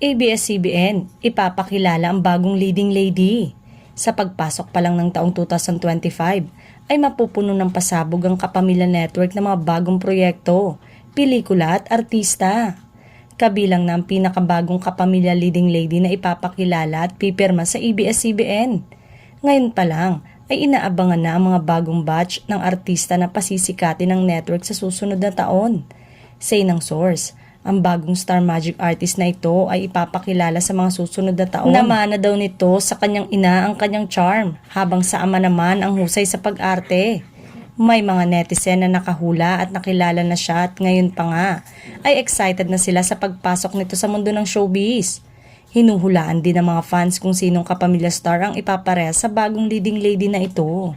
ABS-CBN, ipapakilala ang bagong leading lady. Sa pagpasok pa lang ng taong 2025, ay mapupuno ng pasabog ang Kapamilya Network ng mga bagong proyekto, pelikula at artista. Kabilang na ang pinakabagong Kapamilya leading lady na ipapakilala at pipirma sa ABS-CBN. Ngayon pa lang ay inaabangan na ang mga bagong batch ng artista na pasisikatin ng network sa susunod na taon. Say ng source, ang bagong Star Magic artist na ito ay ipapakilala sa mga susunod na taon. Namana daw nito sa kanyang ina ang kanyang charm, habang sa ama naman ang husay sa pag-arte. May mga netizen na nakahula at nakilala na siya at ngayon pa nga ay excited na sila sa pagpasok nito sa mundo ng showbiz. Hinuhulaan din ng mga fans kung sinong kapamilya star ang ipapareha sa bagong leading lady na ito.